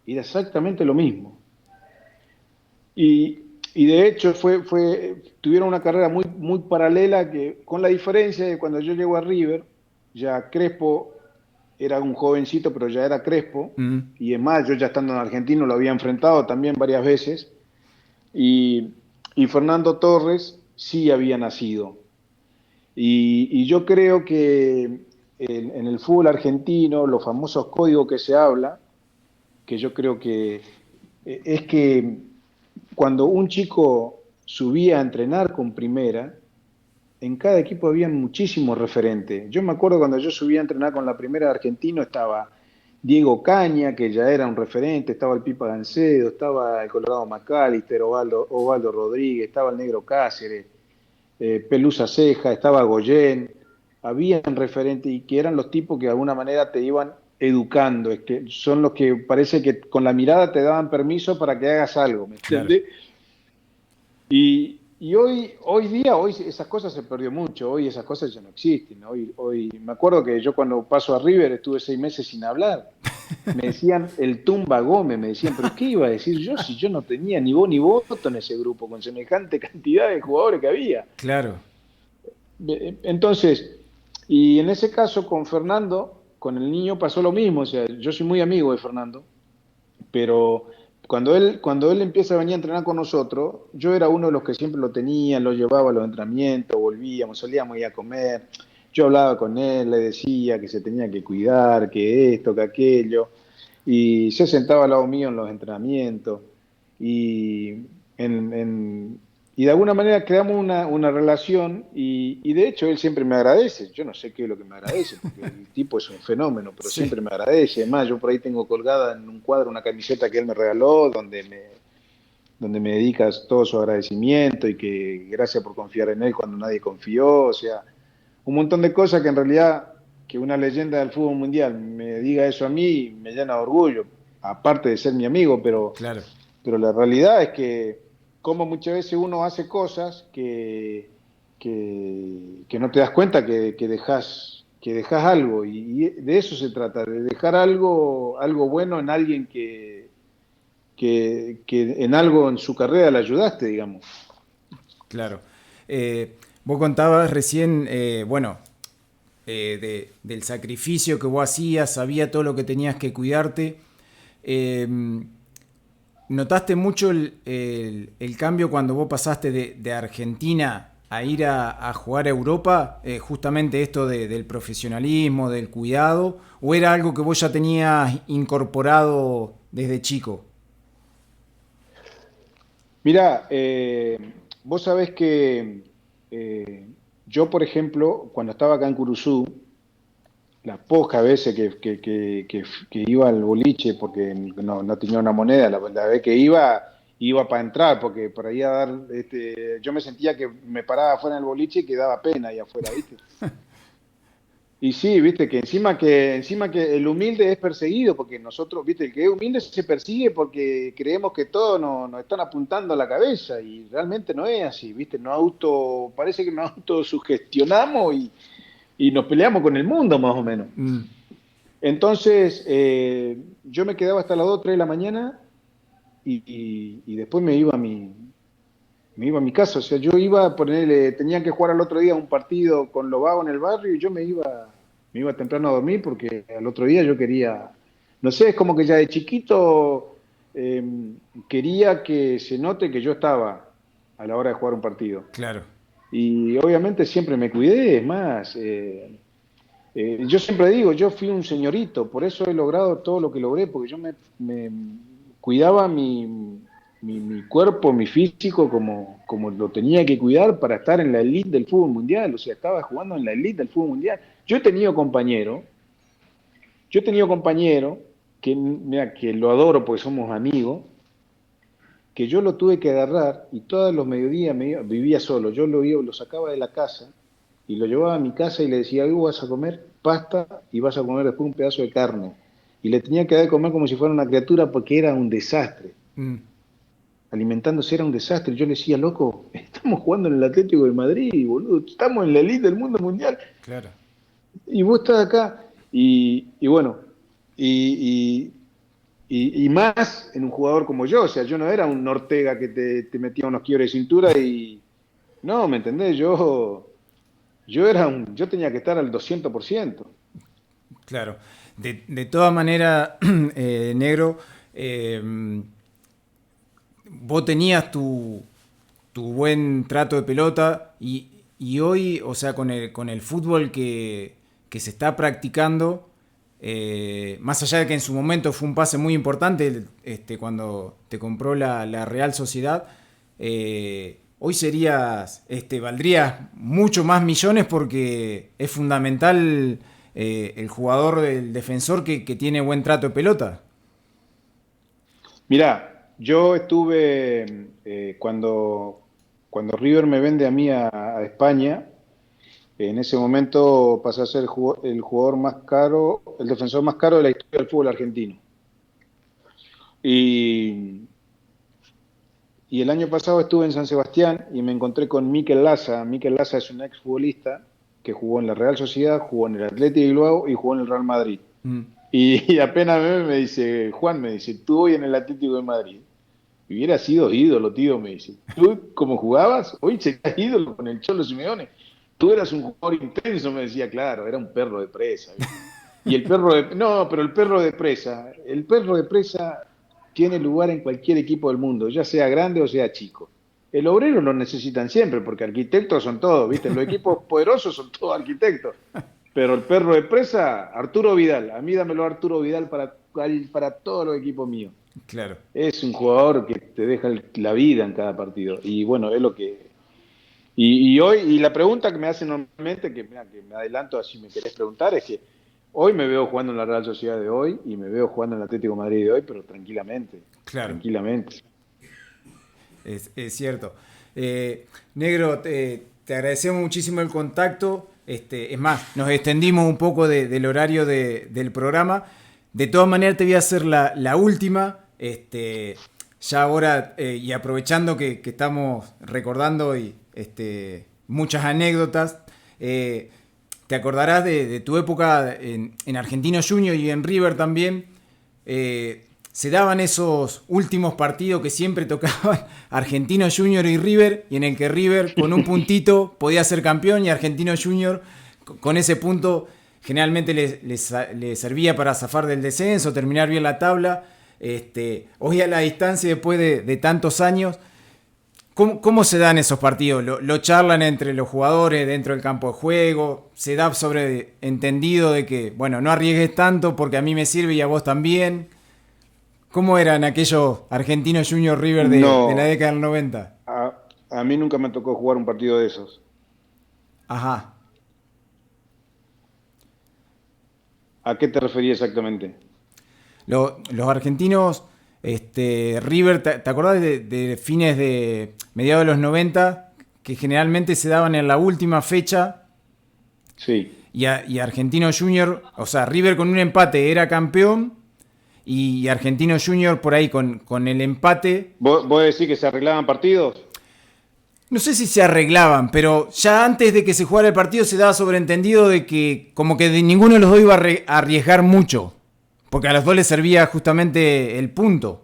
era exactamente lo mismo. Y de hecho tuvieron una carrera muy, muy paralela, con la diferencia de que cuando yo llego a River, ya Crespo era un jovencito, pero ya era Crespo, Mm. y es más, yo ya estando en Argentino lo había enfrentado también varias veces, y, y Fernando Torres sí había nacido. Y yo creo que en el fútbol argentino, los famosos códigos que se habla, que yo creo que es que cuando un chico subía a entrenar con primera, en cada equipo había muchísimos referentes. Yo me acuerdo cuando yo subía a entrenar con la primera de Argentino, estaba Diego Caña, que ya era un referente, estaba el Pipa Gancedo, estaba el Colorado McAllister, Osvaldo Rodríguez, estaba el Negro Cáceres, Pelusa Ceja, estaba Goyen, habían referentes y que eran los tipos que de alguna manera te iban educando, es que son los que parece que con la mirada te daban permiso para que hagas algo, ¿me Claro. entiendes? Y hoy día, hoy esas cosas se perdió mucho, hoy esas cosas ya no existen. Hoy me acuerdo que yo cuando paso a River estuve 6 meses sin hablar. Me decían el Tumba Gómez, me decían, pero ¿qué iba a decir yo si yo no tenía ni voz ni voto en ese grupo con semejante cantidad de jugadores que había? Claro. Entonces, y en ese caso con Fernando, con el niño pasó lo mismo, o sea, yo soy muy amigo de Fernando, pero cuando él empieza a venir a entrenar con nosotros, yo era uno de los que siempre lo tenía, lo llevaba a los entrenamientos, volvíamos, salíamos a ir a comer, yo hablaba con él, le decía que se tenía que cuidar, que esto, que aquello, y se sentaba al lado mío en los entrenamientos, y, en, en- y de alguna manera creamos una relación, y de hecho él siempre me agradece, yo no sé qué es lo que me agradece, porque el tipo es un fenómeno, pero Sí. siempre me agradece. Además, yo por ahí tengo colgada en un cuadro una camiseta que él me regaló, donde me dedica todo su agradecimiento y que gracias por confiar en él cuando nadie confió, o sea, un montón de cosas que en realidad que una leyenda del fútbol mundial me diga eso a mí me llena de orgullo, aparte de ser mi amigo, pero, Claro. pero la realidad es que como muchas veces uno hace cosas que no te das cuenta que dejas algo, y de eso se trata, de dejar algo bueno en alguien que en algo en su carrera le ayudaste, digamos. Claro. Vos contabas recién, bueno, del sacrificio que vos hacías, sabía todo lo que tenías que cuidarte. Eh, ¿Notaste mucho el cambio cuando vos pasaste de Argentina a ir a jugar a Europa, justamente esto del profesionalismo, del cuidado, o era algo que vos ya tenías incorporado desde chico? Mira, vos sabés que yo, por ejemplo, cuando estaba acá en Curuzú, las pocas veces que iba al boliche, porque no tenía una moneda, la vez que iba para entrar, porque por ahí a dar, yo me sentía que me paraba afuera en el boliche y que daba pena ahí afuera, ¿viste? Y sí, viste, que encima que el humilde es perseguido, porque nosotros, viste, el que es humilde se persigue porque creemos que todos nos están apuntando a la cabeza, y realmente no es así, viste, parece que nos autosugestionamos y nos peleamos con el mundo más o menos. Mm, Entonces, yo me quedaba hasta las 2 3 de la mañana y después me iba a mi casa. O sea, yo iba a ponerle, tenía que jugar al otro día un partido con los vagos en el barrio y yo me iba temprano a dormir porque al otro día yo quería, no sé, es como que ya de chiquito eh, quería que se note que yo estaba a la hora de jugar un partido. claro. Y obviamente siempre me cuidé, es más, yo siempre digo, yo fui un señorito, por eso he logrado todo lo que logré, porque yo me cuidaba mi cuerpo, mi físico, como lo tenía que cuidar para estar en la elite del fútbol mundial, o sea, estaba jugando en la elite del fútbol mundial. Yo he tenido compañero que, mira, que lo adoro porque somos amigos, que yo lo tuve que agarrar y todos los mediodías vivía solo, yo lo sacaba de la casa y lo llevaba a mi casa y le decía, hoy vas a comer pasta y vas a comer después un pedazo de carne. Y le tenía que dar de comer como si fuera una criatura porque era un desastre. Mm, Alimentándose era un desastre. Yo le decía, loco, estamos jugando en el Atlético de Madrid, boludo, estamos en la elite del mundo mundial claro. y vos estás acá. Y bueno, y, y más en un jugador como yo, o sea, yo no era un Ortega que te metía unos quiebres de cintura y... No, ¿me entendés? Yo tenía que estar al 200%. Claro. De todas maneras, Negro, vos tenías tu buen trato de pelota y hoy, o sea, con el fútbol que se está practicando, más allá de que en su momento fue un pase muy importante cuando te compró la Real Sociedad, hoy valdrías mucho más millones porque es fundamental el jugador, el defensor que tiene buen trato de pelota. Mirá, yo estuve, cuando River me vende a mí a España, en ese momento pasé a ser el jugador más caro, el defensor más caro de la historia del fútbol argentino. Y, y el año pasado estuve en San Sebastián y me encontré con Mikel Lasa. Mikel Lasa es un exfutbolista que jugó en la Real Sociedad, jugó en el Athletic de Bilbao y jugó en el Real Madrid. Mm, Y apenas me dice, Juan, me dice, tú hoy en el Atlético de Madrid hubiera sido ídolo, tío, me dice. Tú, como jugabas, hoy serías ídolo con el Cholo Simeone. Tú eras un jugador intenso, me decía, claro, era un perro de presa, ¿viste? Y el perro de... No, pero el perro de presa tiene lugar en cualquier equipo del mundo, ya sea grande o sea chico. El obrero lo necesitan siempre, porque arquitectos son todos, ¿viste? Los equipos poderosos son todos arquitectos. Pero el perro de presa, Arturo Vidal, a mí dámelo a Arturo Vidal para todos los equipos míos. claro. Es un jugador que te deja la vida en cada partido. Y bueno, es lo que... Y hoy, y la pregunta que me hacen normalmente, mira, que me adelanto si me querés preguntar, es que hoy me veo jugando en la Real Sociedad de hoy y me veo jugando en el Atlético de Madrid de hoy, pero tranquilamente, Claro. tranquilamente. Es cierto. Negro, te agradecemos muchísimo el contacto. Es más, nos extendimos un poco del horario del programa. De todas maneras, te voy a hacer la última. Ya ahora, y aprovechando que estamos recordando muchas anécdotas, te acordarás de tu época en Argentinos Juniors y en River también. Se daban esos últimos partidos que siempre tocaban Argentinos Juniors y River, y en el que River con un puntito podía ser campeón y Argentinos Juniors con ese punto generalmente le servía para zafar del descenso, terminar bien la tabla. Hoy a la distancia, después de tantos años, ¿Cómo se dan esos partidos? ¿Lo charlan entre los jugadores dentro del campo de juego? ¿Se da sobre entendido de que, bueno, no arriesgues tanto porque a mí me sirve y a vos también? ¿Cómo eran aquellos Argentinos Junior River de la No, década del 90? a mí nunca me tocó jugar un partido de esos. Ajá. ¿A qué te referías exactamente? Los argentinos, River, ¿te acordás de fines de mediados de los 90 que generalmente se daban en la última fecha Sí. y Argentino Junior, o sea, River con un empate era campeón y Argentino Junior por ahí con el empate, ¿Vos decís que se arreglaban partidos? no sé si se arreglaban, pero ya antes de que se jugara el partido se daba sobreentendido de que como que de ninguno de los dos iba a arriesgar mucho, porque a los dos les servía justamente el punto.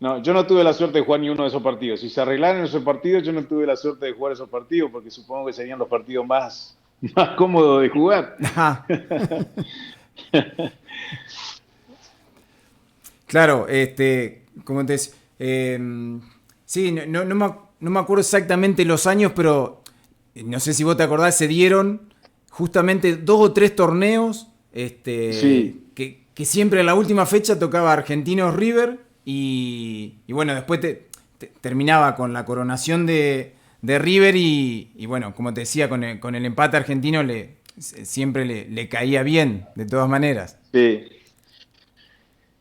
No, yo no tuve la suerte de jugar ni uno de esos partidos. Si se arreglaran esos partidos, yo no tuve la suerte de jugar esos partidos, porque supongo que serían los partidos más, más cómodos de jugar. Ajá. Claro, como te decía, sí, no me acuerdo exactamente los años, pero no sé si vos te acordás, se dieron justamente 2 o 3 torneos, Sí, que siempre en la última fecha tocaba Argentinos River y bueno, después terminaba con la coronación de River y bueno, como te decía, con el empate argentino siempre le caía bien, de todas maneras. sí.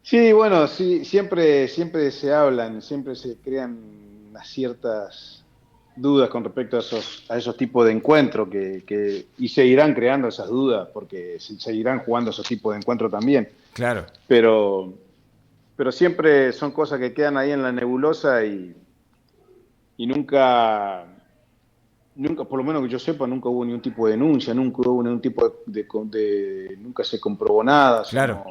Sí, bueno, sí, siempre se hablan, siempre se crean unas ciertas dudas con respecto a esos tipos de encuentros y seguirán creando esas dudas porque seguirán jugando esos tipos de encuentros también. Claro. Pero, pero siempre son cosas que quedan ahí en la nebulosa y nunca, por lo menos que yo sepa, nunca hubo ningún tipo de denuncia, nunca hubo ningún tipo nunca se comprobó nada, o sea, Claro.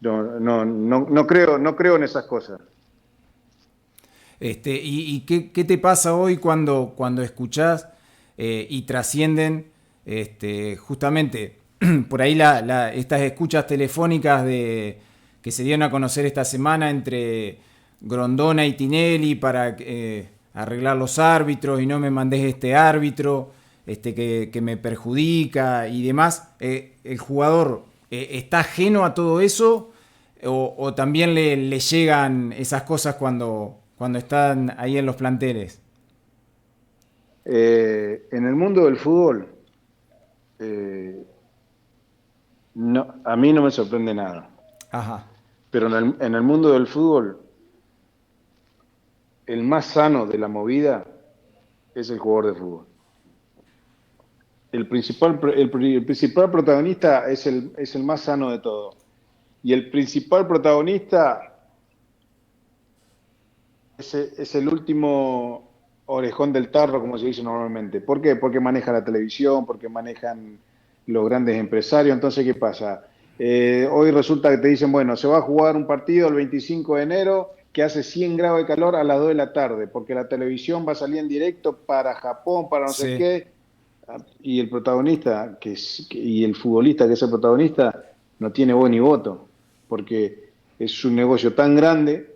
no creo en esas cosas. ¿Y qué te pasa hoy cuando escuchás y trascienden justamente por ahí estas escuchas telefónicas que se dieron a conocer esta semana entre Grondona y Tinelli para arreglar los árbitros y no me mandes este árbitro que me perjudica y demás? ¿El jugador está ajeno a todo eso o también le llegan esas cosas cuando están ahí en los planteles? En el mundo del fútbol, eh, no, a mí no me sorprende nada, Ajá. pero en el mundo del fútbol, el más sano de la movida es el jugador de fútbol. El principal protagonista es el más sano de todo. Y el principal protagonista es el último orejón del tarro, como se dice normalmente. ¿Por qué? Porque maneja la televisión, porque manejan los grandes empresarios. Entonces, ¿qué pasa? Hoy resulta que te dicen, bueno, se va a jugar un partido el 25 de enero que hace 100 grados de calor a las 2 de la tarde, porque la televisión va a salir en directo para Japón, para no sé Sí, qué. Y el protagonista, y el futbolista que es el protagonista, no tiene voz ni voto, porque es un negocio tan grande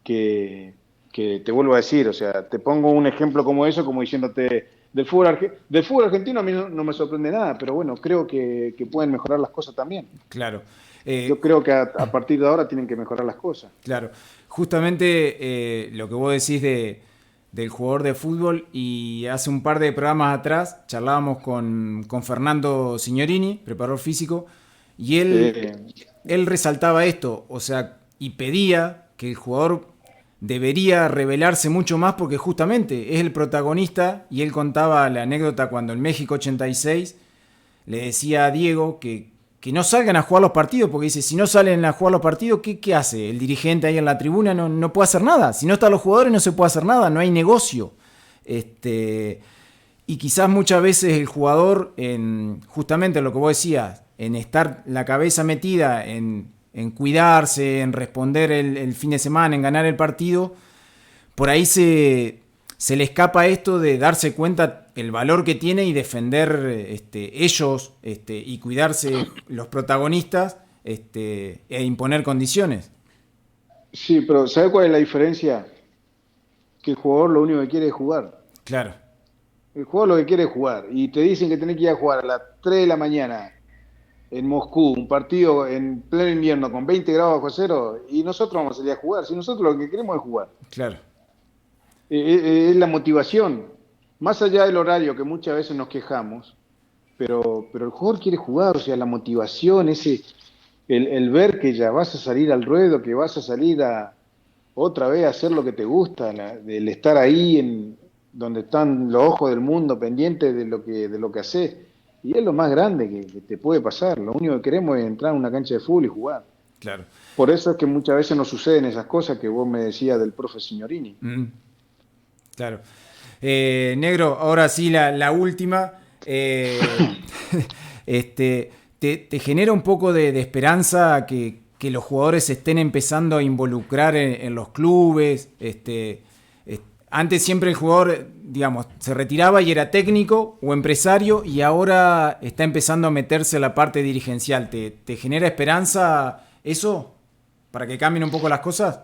que, que te vuelvo a decir, o sea, te pongo un ejemplo como eso, como diciéndote, del fútbol argentino a mí no me sorprende nada, pero bueno, creo que pueden mejorar las cosas también. claro. Yo creo que a partir de ahora tienen que mejorar las cosas. Claro. Justamente lo que vos decís del jugador de fútbol y hace un par de programas atrás charlábamos con Fernando Signorini, preparador físico, y Eh, él resaltaba esto, o sea, y pedía que el jugador debería revelarse mucho más porque justamente es el protagonista y él contaba la anécdota cuando en México 86 le decía a Diego que no salgan a jugar los partidos porque dice, si no salen a jugar los partidos, ¿qué hace? El dirigente ahí en la tribuna no puede hacer nada, si no están los jugadores no se puede hacer nada, no hay negocio. Y quizás muchas veces el jugador, justamente lo que vos decías, en estar la cabeza metida en cuidarse, en responder el fin de semana, en ganar el partido, por ahí se le escapa esto de darse cuenta el valor que tiene y defender ellos y cuidarse los protagonistas e imponer condiciones. sí, pero ¿sabe cuál es la diferencia? que el jugador lo único que quiere es jugar. Claro, El jugador lo que quiere es jugar. Y te dicen que tenés que ir a jugar a las 3 de la mañana en Moscú, un partido en pleno invierno con 20 grados bajo cero, y nosotros vamos a salir a jugar. Si nosotros lo que queremos es jugar. claro, Es la motivación. Más allá del horario que muchas veces nos quejamos, pero el jugador quiere jugar, o sea, la motivación, el ver que ya vas a salir al ruedo, que vas a salir a otra vez a hacer lo que te gusta, el estar ahí en donde están los ojos del mundo pendientes de lo que haces. Y es lo más grande que te puede pasar. Lo único que queremos es entrar a una cancha de fútbol y jugar. claro. Por eso es que muchas veces nos suceden esas cosas que vos me decías del profe Signorini. Mm, claro. Negro, ahora sí la última. ¿Te genera un poco de esperanza que los jugadores se estén empezando a involucrar en los clubes? Antes siempre el jugador, digamos, se retiraba y era técnico o empresario, y ahora está empezando a meterse en la parte dirigencial. ¿Te genera esperanza eso para que cambien un poco las cosas?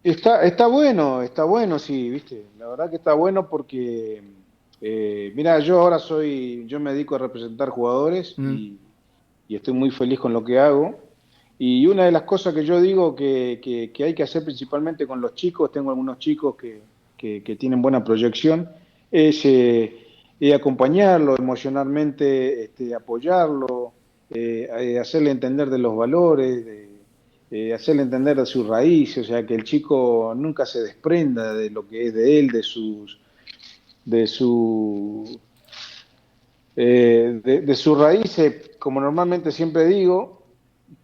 Está bueno, sí, viste. La verdad que está bueno porque, mira, yo me dedico a representar jugadores Mm, y estoy muy feliz con lo que hago. Y una de las cosas que yo digo que hay que hacer principalmente con los chicos, tengo algunos chicos que tienen buena proyección, es acompañarlo emocionalmente, apoyarlo, hacerle entender de los valores, hacerle entender de sus raíces, o sea, que el chico nunca se desprenda de lo que es de él, de su, de sus raíces, como normalmente siempre digo,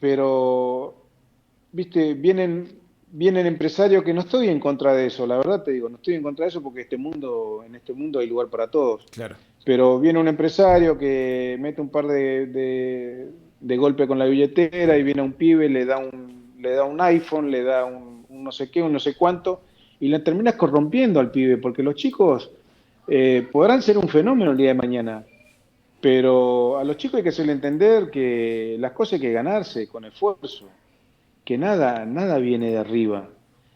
pero, viste, vienen empresarios que no estoy en contra de eso, la verdad te digo, no estoy en contra de eso porque en este mundo hay lugar para todos. claro. Pero viene un empresario que mete un par de golpes con la billetera y viene a un pibe, le da un iPhone, le da un no sé qué, un no sé cuánto, y le terminas corrompiendo al pibe, porque los chicos podrán ser un fenómeno el día de mañana, pero a los chicos hay que hacerle entender que las cosas hay que ganarse con esfuerzo, que nada viene de arriba.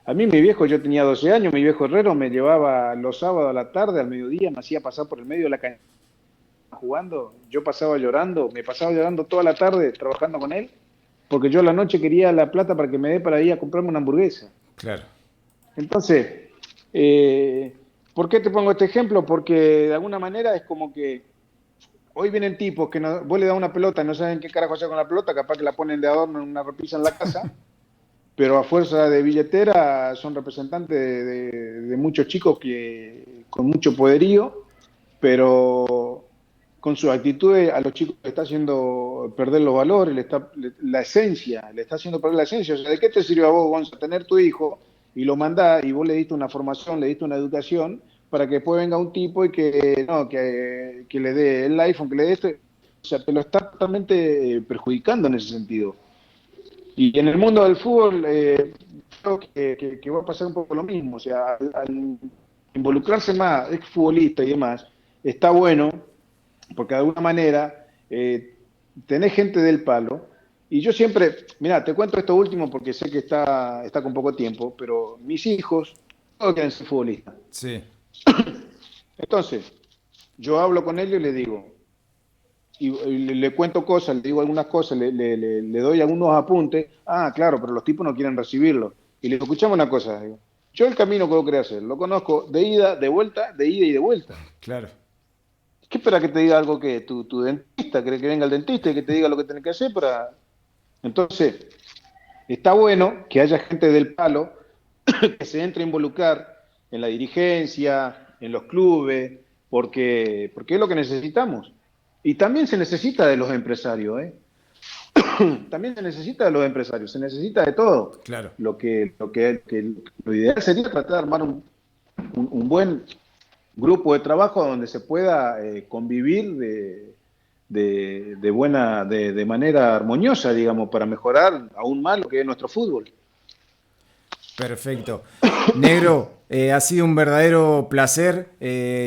A mí mi viejo, yo tenía 12 años, mi viejo herrero me llevaba los sábados a la tarde, al mediodía, me hacía pasar por el medio de la cancha jugando, yo pasaba llorando, me pasaba llorando toda la tarde trabajando con él, porque yo a la noche quería la plata para que me dé para ir a comprarme una hamburguesa. Claro. Entonces, eh, ¿por qué te pongo este ejemplo? Porque de alguna manera es como que hoy vienen tipos que no, vos le das una pelota y no saben qué carajo hacer con la pelota, capaz que la ponen de adorno en una repisa en la casa, pero a fuerza de billetera son representantes de muchos chicos que con mucho poderío, pero con sus actitudes a los chicos le está haciendo perder los valores, la esencia, le está haciendo perder la esencia. O sea, ¿de qué te sirve a vos, Gonza, tener tu hijo y lo mandás y vos le diste una formación, le diste una educación para que después venga un tipo y que, no, que le dé el iPhone, que le dé esto? O sea, te lo está totalmente perjudicando en ese sentido. Y en el mundo del fútbol creo que va a pasar un poco lo mismo. O sea, al involucrarse más, ex futbolista y demás, está bueno, porque de alguna manera tenés gente del palo. Y yo siempre, mira, te cuento esto último porque sé que está con poco tiempo, pero mis hijos todos quieren ser futbolistas. Sí, Entonces, yo hablo con ellos y les digo, y le cuento cosas, le digo algunas cosas, le doy algunos apuntes. Ah, claro, pero los tipos no quieren recibirlo. Y le digo, escuchame una cosa, digo, yo el camino que vos querés hacer, lo conozco de ida, de vuelta, de ida y de vuelta. claro. ¿Qué espera que te diga algo que tu dentista? ¿Querés que venga el dentista y que te diga lo que tenés que hacer para...? Entonces, está bueno que haya gente del palo que se entre a involucrar en la dirigencia, en los clubes, porque es lo que necesitamos. Y también se necesita de los empresarios, ¿eh? También se necesita de los empresarios, se necesita de todo. Claro. Lo ideal sería tratar de armar un buen grupo de trabajo donde se pueda convivir de manera armoniosa, digamos, para mejorar aún más lo que es nuestro fútbol. Perfecto. Negro, ha sido un verdadero placer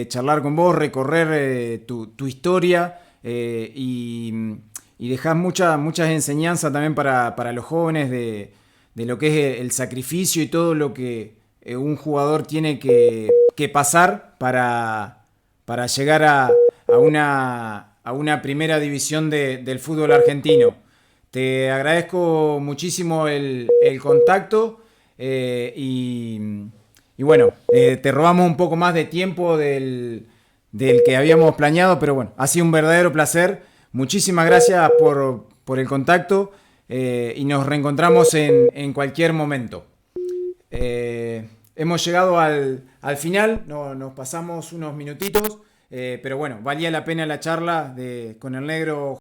charlar con vos, recorrer tu historia y dejás muchas enseñanzas también para los jóvenes de lo que es el sacrificio y todo lo que un jugador tiene que pasar para llegar a una primera división del fútbol argentino. Te agradezco muchísimo el contacto y bueno, te robamos un poco más de tiempo del que habíamos planeado, pero bueno, ha sido un verdadero placer. Muchísimas gracias por el contacto y nos reencontramos en cualquier momento. Hemos llegado al final, nos pasamos unos minutitos, pero bueno, valía la pena la charla con el negro